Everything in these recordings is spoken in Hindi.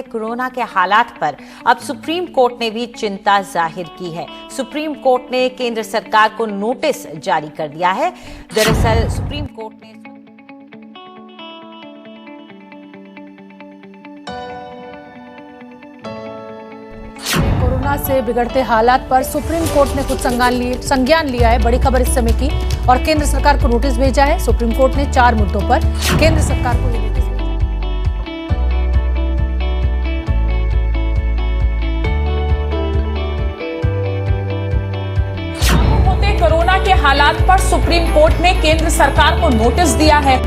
कोरोना के हालात पर अब सुप्रीम कोर्ट ने भी चिंता जाहिर की है। सुप्रीम कोर्ट ने केंद्र सरकार को नोटिस जारी कर दिया है। दरअसल सुप्रीम कोर्ट ने कोरोना से बिगड़ते हालात पर सुप्रीम कोर्ट ने कुछ संज्ञान लिया है। बड़ी खबर इस समय की, और केंद्र सरकार को नोटिस भेजा है। सुप्रीम कोर्ट ने 4 मुद्दों पर केंद्र सरकार को नोटिस भेजा। कोरोना के हालात पर सुप्रीम कोर्ट ने केंद्र सरकार को नोटिस दिया है।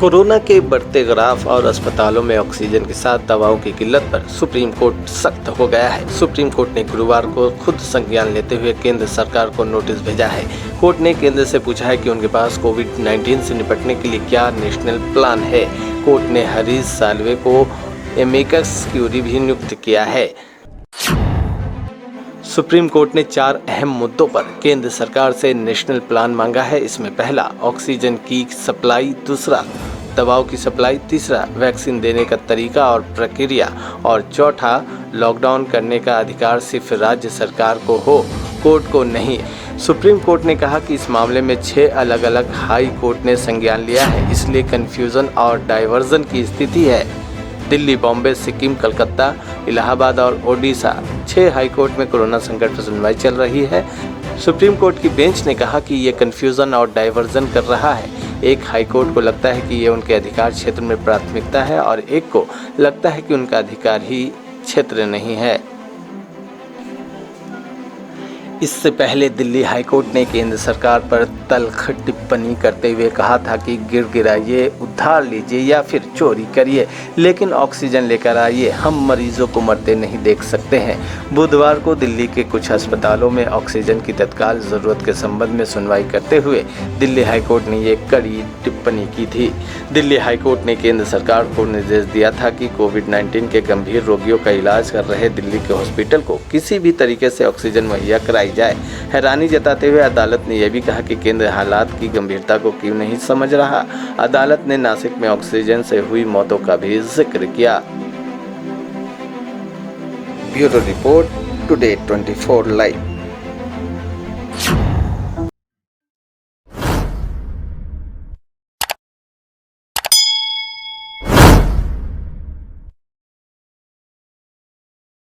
कोरोना के बढ़ते ग्राफ और अस्पतालों में ऑक्सीजन के साथ दवाओं की किल्लत पर सुप्रीम कोर्ट सख्त हो गया है। सुप्रीम कोर्ट ने गुरुवार को खुद संज्ञान लेते हुए केंद्र सरकार को नोटिस भेजा है। कोर्ट ने केंद्र से पूछा है कि उनके पास कोविड-19 से निपटने के लिए क्या नेशनल प्लान है। कोर्ट ने हरीश साल्वे को एमिकस क्यूरी भी नियुक्त किया है। सुप्रीम कोर्ट ने 4 अहम मुद्दों पर केंद्र सरकार से नेशनल प्लान मांगा है। इसमें पहला ऑक्सीजन की सप्लाई, दूसरा दवाओं की सप्लाई, तीसरा वैक्सीन देने का तरीका और प्रक्रिया, और चौथा लॉकडाउन करने का अधिकार सिर्फ राज्य सरकार को हो, कोर्ट को नहीं। सुप्रीम कोर्ट ने कहा कि इस मामले में 6 अलग अलग हाई कोर्ट ने संज्ञान लिया है, इसलिए कंफ्यूजन और डाइवर्जन की स्थिति है। दिल्ली, बॉम्बे, सिक्किम, कलकत्ता, इलाहाबाद और ओडिशा 6 हाई कोर्ट में कोरोना संकट पर सुनवाई चल रही है। सुप्रीम कोर्ट की बेंच ने कहा कि ये कंफ्यूजन और डाइवर्जन कर रहा है। एक हाई कोर्ट को लगता है कि ये उनके अधिकार क्षेत्र में प्राथमिकता है और एक को लगता है कि उनका अधिकार ही क्षेत्र नहीं है। इससे पहले दिल्ली हाईकोर्ट ने केंद्र सरकार पर तल्ख टिप्पणी करते हुए कहा था कि गिड़गिड़ाइए, उधार लीजिए या फिर चोरी करिए, लेकिन ऑक्सीजन लेकर आइए, हम मरीजों को मरते नहीं देख सकते हैं। बुधवार को दिल्ली के कुछ अस्पतालों में ऑक्सीजन की तत्काल ज़रूरत के संबंध में सुनवाई करते हुए दिल्ली हाईकोर्ट ने ये कड़ी टिप्पणी की थी। दिल्ली हाईकोर्ट ने केंद्र सरकार को निर्देश दिया था कि कोविड-19 के गंभीर रोगियों का इलाज कर रहे दिल्ली के हॉस्पिटल को किसी भी तरीके से ऑक्सीजन मुहैया कराई जाए। हैरानी जताते हुए अदालत ने यह भी कहा कि केंद्र हालात की गंभीरता को क्यों नहीं समझ रहा। अदालत ने नासिक में ऑक्सीजन से हुई मौतों का भी जिक्र किया। Bureau report, today 24 live.